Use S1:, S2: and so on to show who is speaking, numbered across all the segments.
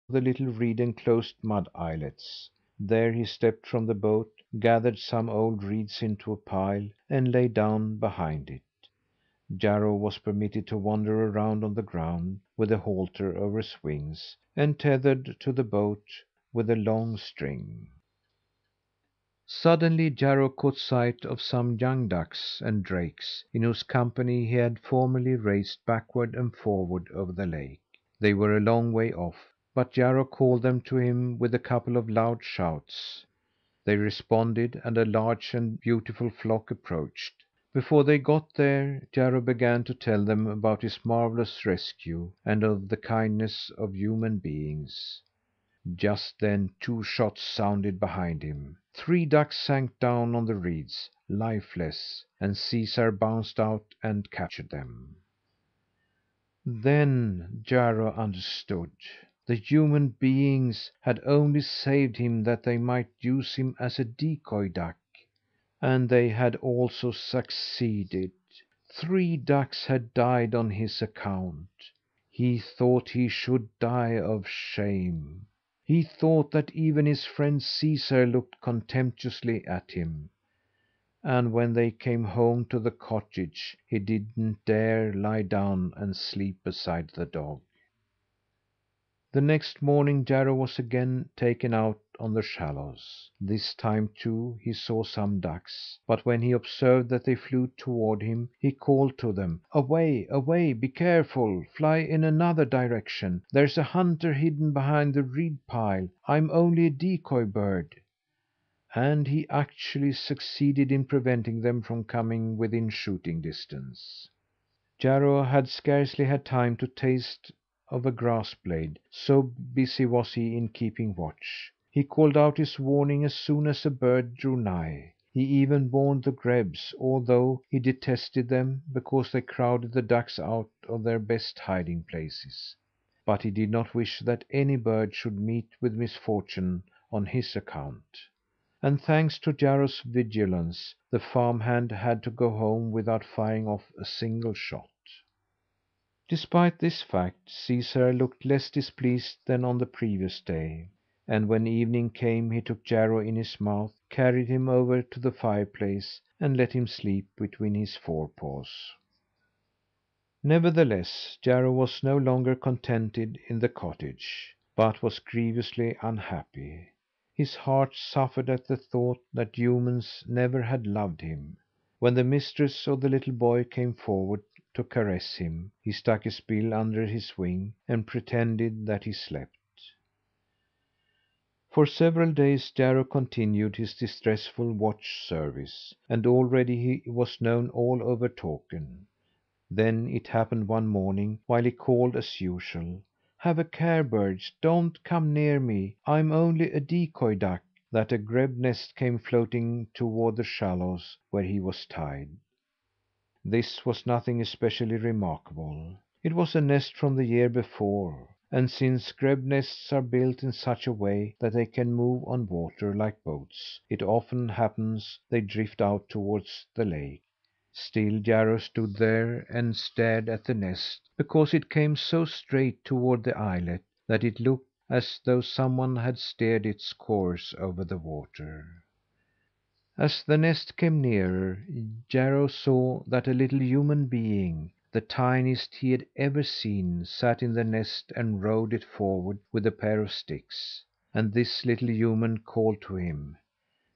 S1: the little reed enclosed mud islets. There he stepped from the boat, gathered some old reeds into a pile, and lay down behind it. Jarro was permitted to wander around on the ground with the halter over his wings, and tethered to the boat with a long string. Suddenly Jarro caught sight of some young ducks and drakes, in whose company he had formerly raced backward and forward over the lake. They were a long way off, but Jarro called them to him with a couple of loud shouts. They responded, and a large and beautiful flock approached. Before they got there, Jarro began to tell them about his marvellous rescue, and of the kindness of human beings. Just then two shots sounded behind him. Three ducks sank down on the reeds, lifeless, and Caesar bounced out and captured them. Then Jarro understood. The human beings had only saved him that they might use him as a decoy duck. And they had also succeeded. Three ducks had died on his account. He thought he should die of shame. He thought that even his friend Caesar looked contemptuously at him. And when they came home to the cottage, he didn't dare lie down and sleep beside the dog. The next morning Jarro was again taken out on the shallows. This time, too, he saw some ducks, but when he observed that they flew toward him, he called to them: "Away! Away! Be careful! Fly in another direction! There's a hunter hidden behind the reed pile. I'm only a decoy bird." And he actually succeeded in preventing them from coming within shooting distance. Jarro had scarcely had time to taste of a grass blade, so busy was he in keeping watch. He called out his warning as soon as a bird drew nigh. He even warned the grebes, although he detested them because they crowded the ducks out of their best hiding places. But he did not wish that any bird should meet with misfortune on his account. And thanks to Jarro's vigilance, the farm hand had to go home without firing off a single shot. Despite this fact, Caesar looked less displeased than on the previous day, and when evening came he took Jarro in his mouth, carried him over to the fireplace, and let him sleep between his forepaws. Nevertheless, Jarro was no longer contented in the cottage, but was grievously unhappy. His heart suffered at the thought that humans never had loved him. When the mistress of the little boy came forward to caress him, he stuck his bill under his wing and pretended that he slept. For several days Jarro continued his distressful watch service, and already he was known all over Takern. Then it happened one morning, while he called as usual: "Have a care, birds! Don't come near me! I'm only a decoy duck," that a grebe nest came floating toward the shallows where he was tied. This was nothing especially remarkable. It was a nest from the year before, and since grebe nests are built in such a way that they can move on water like boats, it often happens they drift out towards the lake. Still Jarro stood there and stared at the nest, because it came so straight toward the islet that it looked as though someone had steered its course over the water. As the nest came nearer, Jarro saw that a little human being, the tiniest he had ever seen, sat in the nest and rowed it forward with a pair of sticks. And this little human called to him: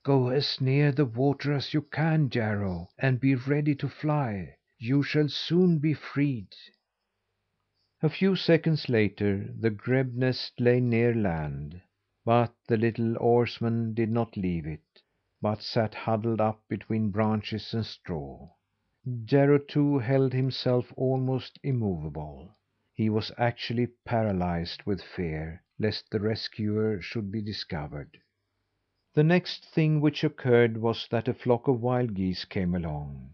S1: "Go as near the water as you can, Jarro, and be ready to fly. You shall soon be freed." A few seconds later the grebe nest lay near land, but the little oarsman did not leave it, but sat huddled up between branches and straw. Jarro, too, held himself almost immovable. He was actually paralysed with fear lest the rescuer should be discovered. The next thing which occurred was that a flock of wild geese came along.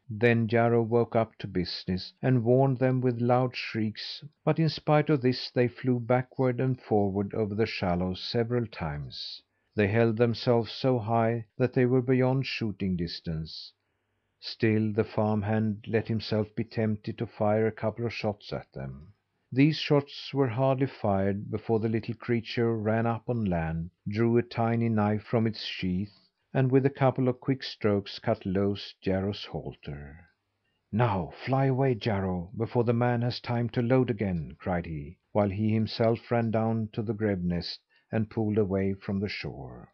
S1: Then Jarro woke up to business, and warned them with loud shrieks, but in spite of this they flew backward and forward over the shallows several times. They held themselves so high that they were beyond shooting distance. Still the farm hand let himself be tempted to fire a couple of shots at them. These shots were hardly fired before the little creature ran up on land, drew a tiny knife from its sheath, and with a couple of quick strokes cut loose Jarro's halter. "Now fly away, Jarro, before the man has time to load again!" cried he, while he himself ran down to the grebe nest and pulled away from the shore.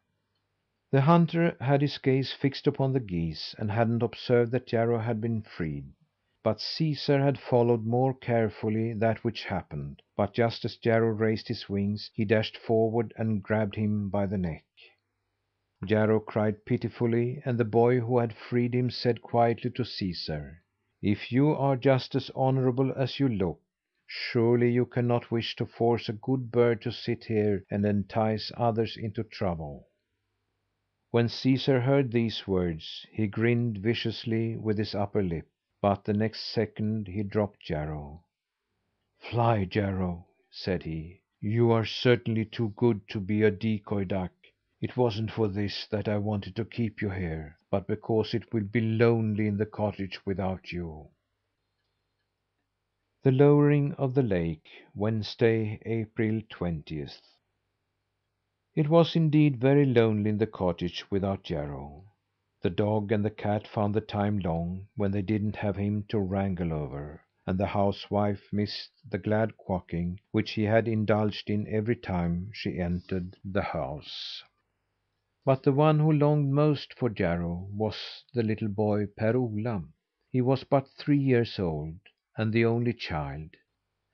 S1: The hunter had his gaze fixed upon the geese and hadn't observed that Jarro had been freed. But Caesar had followed more carefully that which happened, but just as Jarro raised his wings, he dashed forward and grabbed him by the neck. Jarro cried pitifully, and the boy who had freed him said quietly to Caesar: "If you are just as honourable as you look, surely you cannot wish to force a good bird to sit here and entice others into trouble." When Caesar heard these words, he grinned viciously with his upper lip, but the next second he dropped Jarro. "Fly, Jarro!" said he. "You are certainly too good to be a decoy duck. It wasn't for this that I wanted to keep you here, but because it will be lonely in the cottage without you." The lowering of the lake, Wednesday, April 20th. It was indeed very lonely in the cottage without Jarro. The dog and the cat found the time long when they didn't have him to wrangle over, and the housewife missed the glad quacking which he had indulged in every time she entered the house. But the one who longed most for Jarro was the little boy Per Ola. He was but 3 years old, and the only child,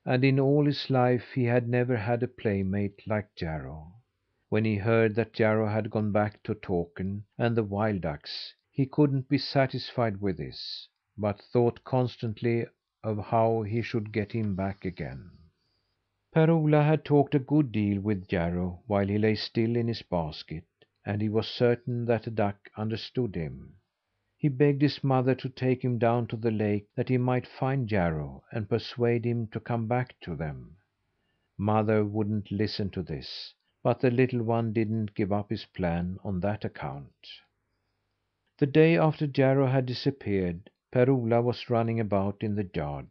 S1: and in all his life he had never had a playmate like Jarro. When he heard that Jarro had gone back to Takern and the wild ducks, he couldn't be satisfied with this, but thought constantly of how he should get him back again. Per Ola had talked a good deal with Jarro while he lay still in his basket, and he was certain that the duck understood him. He begged his mother to take him down to the lake that he might find Jarro and persuade him to come back to them. Mother wouldn't listen to this, but the little one didn't give up his plan on that account. The day after Jarro had disappeared, Per Ola was running about in the yard.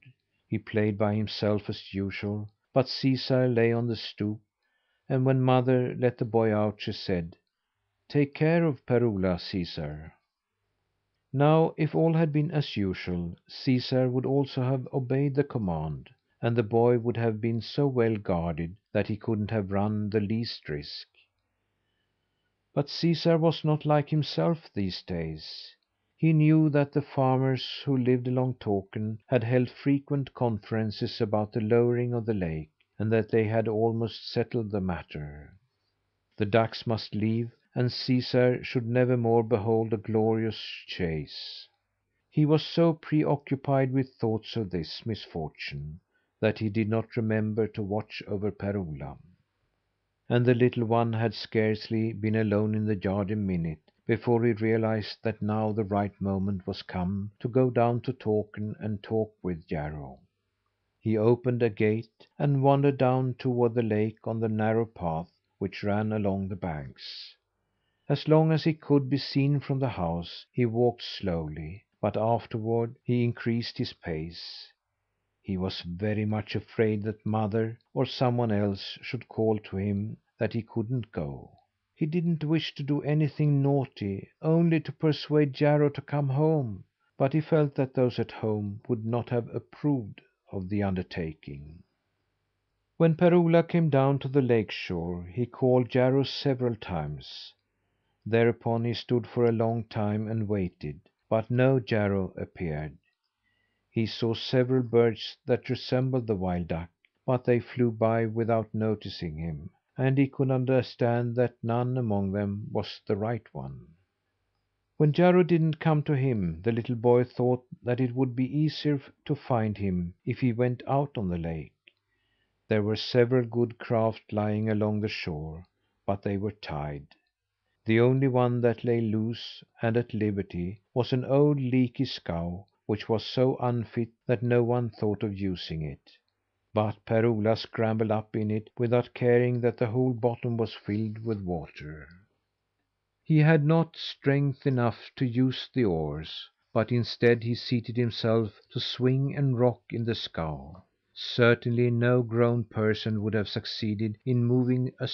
S1: He played by himself as usual, but Caesar lay on the stoop, and when mother let the boy out, she said: "Take care of Per Ola, Caesar." Now, if all had been as usual, Caesar would also have obeyed the command, and the boy would have been so well guarded that he couldn't have run the least risk. But Caesar was not like himself these days. He knew that the farmers who lived along Takern had held frequent conferences about the lowering of the lake, and that they had almost settled the matter. The ducks must leave, and Caesar should never more behold a glorious chase. He was so preoccupied with thoughts of this misfortune that he did not remember to watch over Per Ola. And the little one had scarcely been alone in the yard a minute before he realized that now the right moment was come to go down to Takern and talk with Jarro. He opened a gate and wandered down toward the lake on the narrow path which ran along the banks. As long as he could be seen from the house, he walked slowly, but afterward he increased his pace. He was very much afraid that mother or someone else should call to him that he couldn't go. He didn't wish to do anything naughty, only to persuade Jarro to come home, but he felt that those at home would not have approved of the undertaking. When Per Ola came down to the lake shore, he called Jarro several times. Thereupon he stood for a long time and waited, but no Jarro appeared. He saw several birds that resembled the wild duck, but they flew by without noticing him, and he could understand that none among them was the right one. When Jarro didn't come to him, the little boy thought that it would be easier to find him if he went out on the lake. There were several good craft lying along the shore, but they were tied. The only one that lay loose and at liberty was an old leaky scow, which was so unfit that no one thought of using it. But Per Ola scrambled up in it without caring that the whole bottom was filled with water. He had not strength enough to use the oars, but instead he seated himself to swing and rock in the scow. Certainly no grown person would have succeeded in moving a